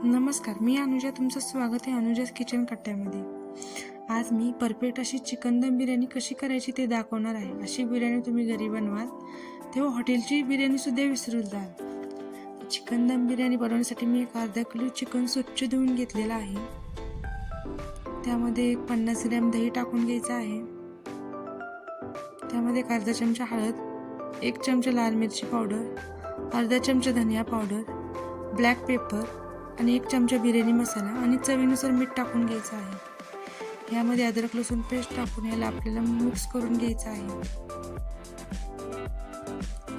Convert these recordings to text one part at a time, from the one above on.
नमस्कार, मी अनुजा. तुमचं स्वागत आहे अनुजाज किचन कट्ट्यामध्ये. आज मी परफेक्ट अशी चिकन दम बिर्याणी कशी करायची ते दाखवणार आहे. अशी बिर्याणी तुम्ही घरी बनवाल तेव्हा हॉटेलची बिर्याणीसुद्धा विसरून जाल. चिकन दम बिर्याणी बनवण्यासाठी मी एक अर्धा किलो चिकन स्वच्छ धुवून घेतलेला आहे. त्यामध्ये 50 ग्रॅम दही टाकून घ्यायचं आहे. त्यामध्ये एक अर्धा चमचा हळद, 1 चमचा लाल मिरची पावडर, अर्धा चमचा धनिया पावडर, ब्लॅक पेपर आणि 1 चमचा बिर्याणी मसाला आणि चवीनुसार मीठ टाकून घ्यायचं आहे. यामध्ये अद्रक लसूण पेस्ट टाकून याला आपल्याला मिक्स करून घ्यायचं आहे.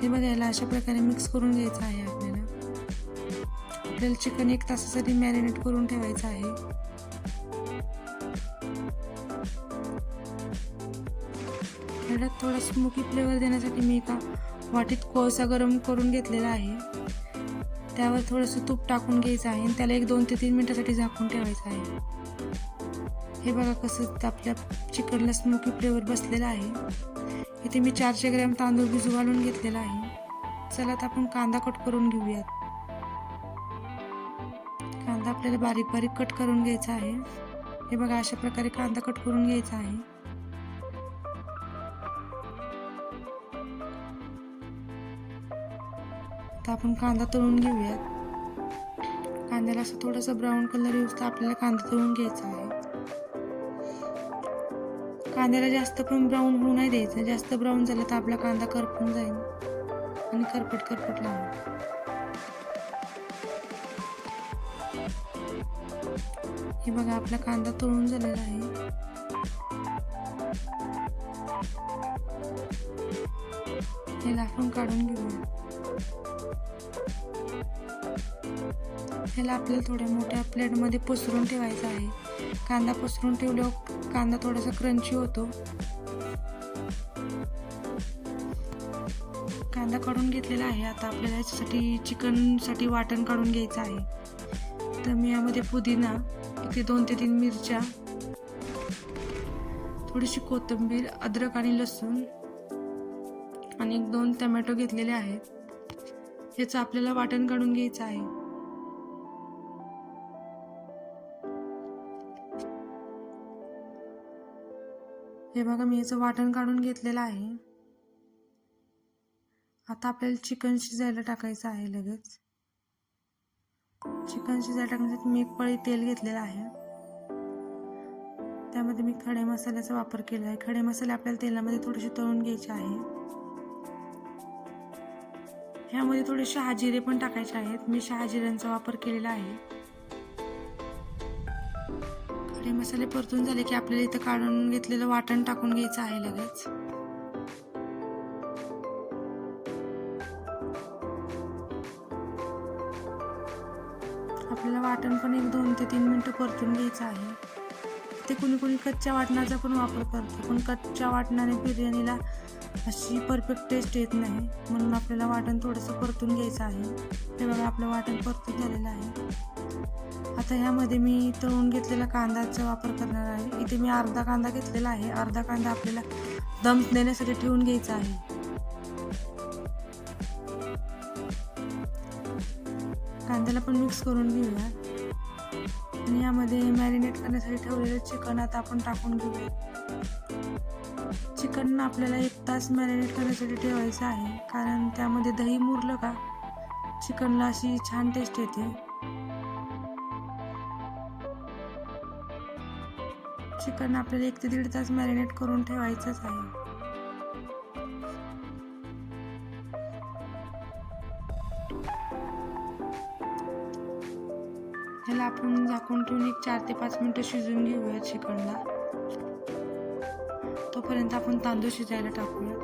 हे बघा, याला अशा प्रकारे मिक्स करून घ्यायचं आहे. आपल्याला चिकन 1 तासासाठी मॅरिनेट करून ठेवायचं आहे. याला थोडा स्मोकी फ्लेवर देण्यासाठी मी एका वाटीत कोळसा गरम करून घेतलेला आहे. त्यावर थोडंसं तूप टाकून घ्यायचं आहे आणि त्याला 2 ते 3 मिनिटासाठी झाकून ठेवायचं आहे. हे बघा कसं आपल्या चिकनला स्मोकी फ्लेवर बसलेला आहे. इथे मी 400 ग्रॅम तांदूळ भिजू घालून घेतलेला आहे. चला आता आपण कांदा कट करून घेऊयात. कांदा आपल्याला बारीक बारीक कट करून घ्यायचा आहे. हे बघा, अशा प्रकारे कांदा कट करून घ्यायचा आहे. आता आपण कांदा तळून घेऊयात. कांद्याला असं थोडासा ब्राऊन कलर येऊस तर आपल्याला कांदा तळून घ्यायचा आहे. कांद्याला जास्त पण ब्राऊन होऊ नाही द्यायचं. जास्त ब्राऊन झालं तर आपला कांदा करपून जाईल आणि करपट लागेल. हे बघा, आपला कांदा तळून झालेला आहे. याला आपण काढून घेऊया. ह्याला आपल्याला थोड्या मोठ्या प्लेटमध्ये पसरून ठेवायचा आहे. कांदा पसरून ठेवल्यावर कांदा थोडासा क्रंची होतो. कांदा काढून घेतलेला आहे. आता आपल्याला याच्यासाठी चिकनसाठी वाटण काढून घ्यायचं आहे. तर मी यामध्ये पुदिना, इथे 2 ते 3 मिरच्या, थोडीशी कोथिंबीर, अद्रक आणि लसूण आणि 2 टोमॅटो घेतलेले आहेत. याचं आपल्याला वाटण काढून घ्यायचं आहे. हे बघा, मी याचं वाटण काढून घेतलेलं आहे. आता आपल्याला चिकन शिजायला टाकायचं आहे. लगेच चिकन शिजायला टाकण्यासाठी मी 1 पळी तेल घेतलेलं आहे. त्यामध्ये मी खडे मसाल्याचा वापर केला आहे. खडे मसाले आपल्याला तेलामध्ये थोडेसे तळून घ्यायचे आहे. ह्यामध्ये थोडे शहाजिरे पण टाकायचे आहेत. मी शहाजिऱ्यांचा वापर केलेला आहे. खडे मसाले परतून झाले की आपल्याला इथं काढून घेतलेलं वाटण टाकून घ्यायचं आहे. लगेच आपल्याला वाटण पण 2 ते 3 मिनिटं परतून घ्यायचं आहे. ते कुणी कच्च्या वाटणाचा पण वापर करतो, पण कच्च्या वाटणाने बिर्याणीला अशी परफेक्ट टेस्ट येत नाही. म्हणून आपल्याला वाटण थोडंसं परतून घ्यायचं आहे. हे बघा, आपलं वाटण परतून झालेलं आहे. आता ह्यामध्ये मी तळून घेतलेला कांद्याचा वापर करणार आहे. इथे मी अर्धा कांदा घेतलेला आहे. अर्धा कांदा आपल्याला दम देण्यासाठी ठेवून घ्यायचा आहे. कांद्याला पण मिक्स करून घेऊया आणि यामध्ये मॅरिनेट करण्यासाठी ठेवलेलं चिकन आता आपण टाकून घेऊया. चिकन आपल्याला 1 तास मॅरिनेट करण्यासाठी ठेवायचं आहे, कारण त्यामध्ये दही मुरलं का चिकनला अशी छान टेस्ट येते. चिकन आपल्याला 1 ते 1.5 तास मॅरिनेट करून ठेवायचंच आहे. ह्याला आपण झाकून ठेवून 4 ते 5 मिनिटं शिजवून घेऊया चिकनला. तोपर्यंत आपण तांदूळ शिजायला टाकूया.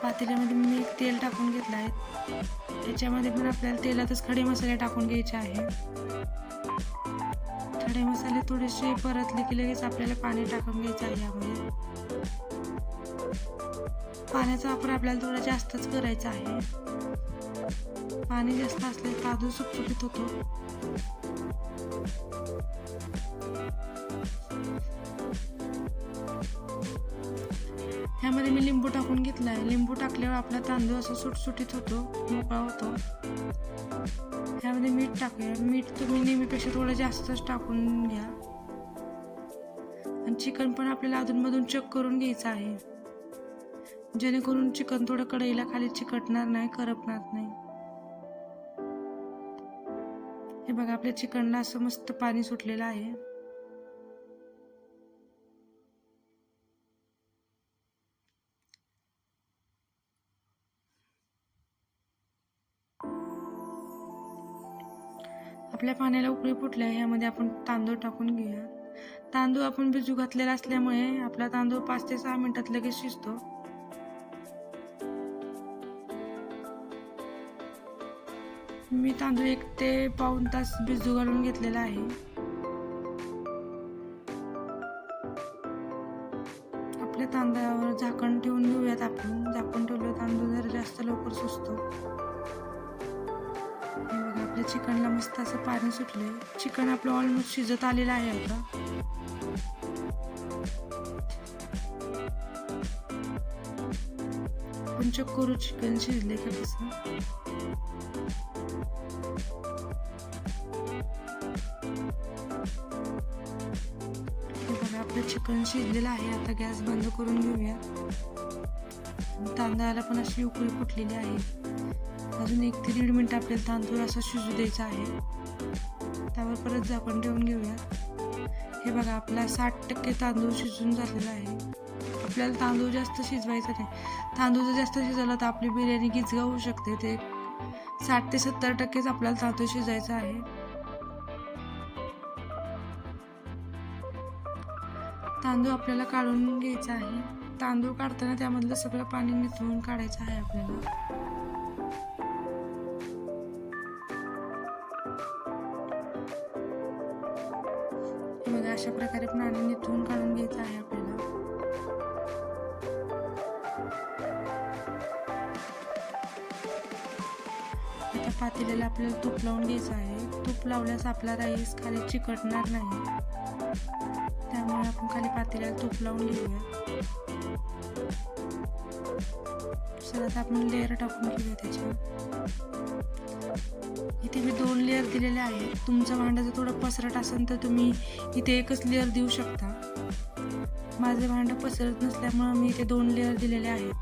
पातेल्यामध्ये मी तेल टाकून घेतलं आहे. त्याच्यामध्ये पण आपल्याला तेलातच खडे मसाले टाकून घ्यायचे आहे. खडे मसाले थोडेसे परतले की लगेच आपल्याला पाणी टाकून घ्यायचं आहे. यामध्ये पाण्याचा वापर आपल्याला थोडा जास्तच करायचा आहे. पाणी जास्त असले तांदूळ सुटसुटीत होतो. ह्यामध्ये मी लिंबू टाकून घेतला आहे. लिंबू टाकल्यावर आपला तांदूळ असा सुटसुटीत होतो, मोकळा होतो. ह्यामध्ये मीठ टाकूया. मीठ तुम्ही नेहमीपेक्षा थोडं जास्तच टाकून घ्या. आणि चिकन पण आपल्याला अधूनमधून चेक करून घ्यायचं आहे, जेणेकरून चिकन थोडं कढईला खाली चिकटणार नाही, करपणार नाही. हे बघा, आपल्या चिकनला असं मस्त पाणी सुटलेलं आहे. आपल्या पाण्याला उकळी फुटल्या, ह्यामध्ये आपण तांदूळ टाकून घेऊया. तांदूळ आपण भिजू घातलेला असल्यामुळे आपला तांदूळ 5 ते 6 मिनिटात लगेच शिजतो. मी तांदूळ 1 ते पाऊण तास भिजू घालून घेतलेला आहे. आपल्या तांदळावर झाकण ठेवून घेऊयात. आपण झाकण ठेवलं तांदूळ जरा जास्त लवकर शिजतो. हे बघा, आपल्या चिकनला मस्त असं पाणी सुटलंय. चिकन आपलं ऑलमोस्ट शिजत आलेलं आहे आता. आपण चेक करू चिकन शिजले का कसं. हे बघा, आपलं चिकन शिजलेलं आहे. आता गॅस बंद करून घेऊया. तांदळाला पण अशी उकळी फुटलेली आहे. अजून 1 ते 1.5 मिनिट आपल्याला तांदूळ असा शिजू द्यायचा आहे. त्यावर परत झाकण ठेवून घेऊया. हे बघा, आपला 60% तांदूळ शिजून झालेला आहे. आपल्याला तांदूळ जास्त शिजवायचा नाही. तांदूळ जर जास्त शिजवला तर आपली बिर्याणी गिचगा होऊ शकते. ते 60 ते 70%च आपल्याला तांदूळ शिजायचा आहे. तांदूळ आपल्याला काढून घ्यायचा आहे. तांदूळ काढताना त्यामधलं सगळं पाणी निथळून काढायचं आहे आपल्याला. बघा, अशा प्रकारे पाणी निथळून काढून घ्यायचं आहे आपल्याला. आता पातेल्याला आपल्याला तूप लावून घ्यायचं आहे. तूप लावल्यास आपला राईस खाली चिकटणार नाही, त्यामुळे आपण खाली पातेल्याला तूप लावून घेऊया. आता आपण लेअर टाकून घेऊया त्याच्यावर. इथे मी 2 लेअर दिलेले आहेत. तुमचं भांडं जर थोडं पसरट असेल तर तुम्ही इथे 1च लेअर देऊ शकता. माझं भांडं पसरत नसल्यामुळे मी इथे 2 लेअर दिलेले आहेत.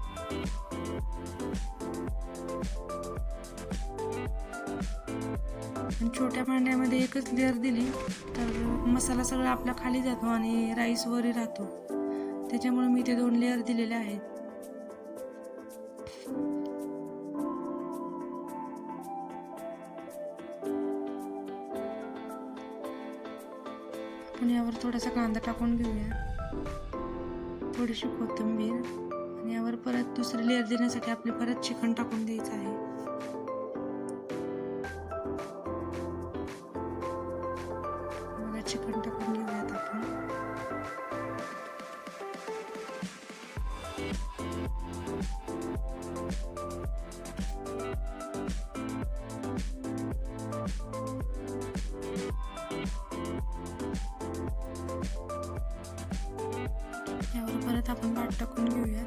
आणि छोट्या भांड्यामध्ये 1च लेअर दिली तर मसाला सगळा आपला खाली जातो आणि राईस वरी राहतो. त्याच्यामुळे मी इथे 2 लेअर दिलेले आहेत. आपण यावर थोडासा कांदा टाकून घेऊया, थोडीशी कोथिंबीर, आणि यावर परत दुसरी लेअर देण्यासाठी आपले परत चिकन टाकून द्यायचं आहे. बघा, चिकन टाकून घेऊयात आपण. यावर परत आपण भात टाकून घेऊया.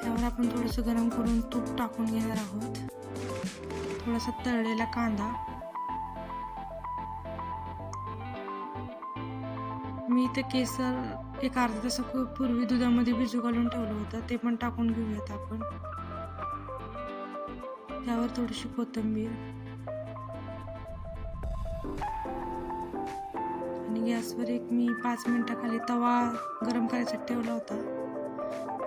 यावर आपण थोडंसं गरम करून तूप टाकून घेणार आहोत. थोडासा तळलेला कांदा. मी इथे केसर 1 अर्धा तासापूर्वी दुधामध्ये भिजू घालून ठेवलं होतं, ते पण टाकून घेऊयात आपण. त्यावर थोडीशी कोथिंबीर, आणि गॅसवर मी 5 मिनिटाखाली तवा गरम करायसाठी ठेवला होता.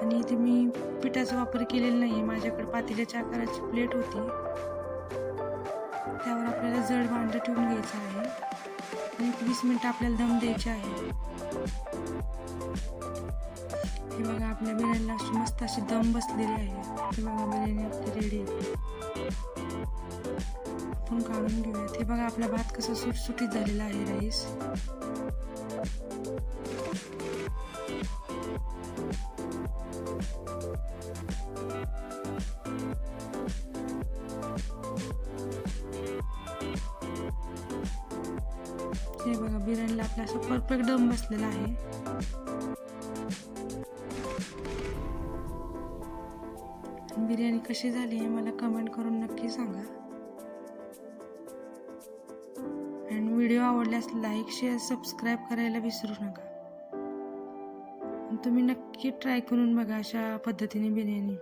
आणि इथे मी पिठाचा वापर केलेला नाही. माझ्याकडे पातेल्याच्या आकाराची प्लेट होती, त्यावर आपल्याला जड भांडं ठेवून घ्यायचं आहे आणि 20 मिनिटं आपल्याला दम द्यायचे आहे. हे बघा, आपल्या बिर्याणीला अशी मस्त अशी दम बसलेली आहे. हे बघा, बिर्याणी आपली रेडी आहे. आपण काढून घेऊयात. हे बघा, आपला भात कसा सुटसुटीत झालेला आहे. राईस हे बघा, बिर्याणीला आपला असं परफेक्ट दम बसलेला आहे. बिर्याणी कशी झाली आहे मला कमेंट करून नक्की सांगा. आणि व्हिडिओ आवडल्यास लाईक, शेअर, सबस्क्राईब करायला विसरू नका. तुम्ही नक्की ट्राय करून बघा अशा पद्धतीने बिर्याणी.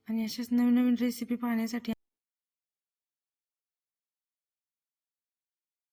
आणि अशाच नवीन नवीन रेसिपी पाहण्यासाठी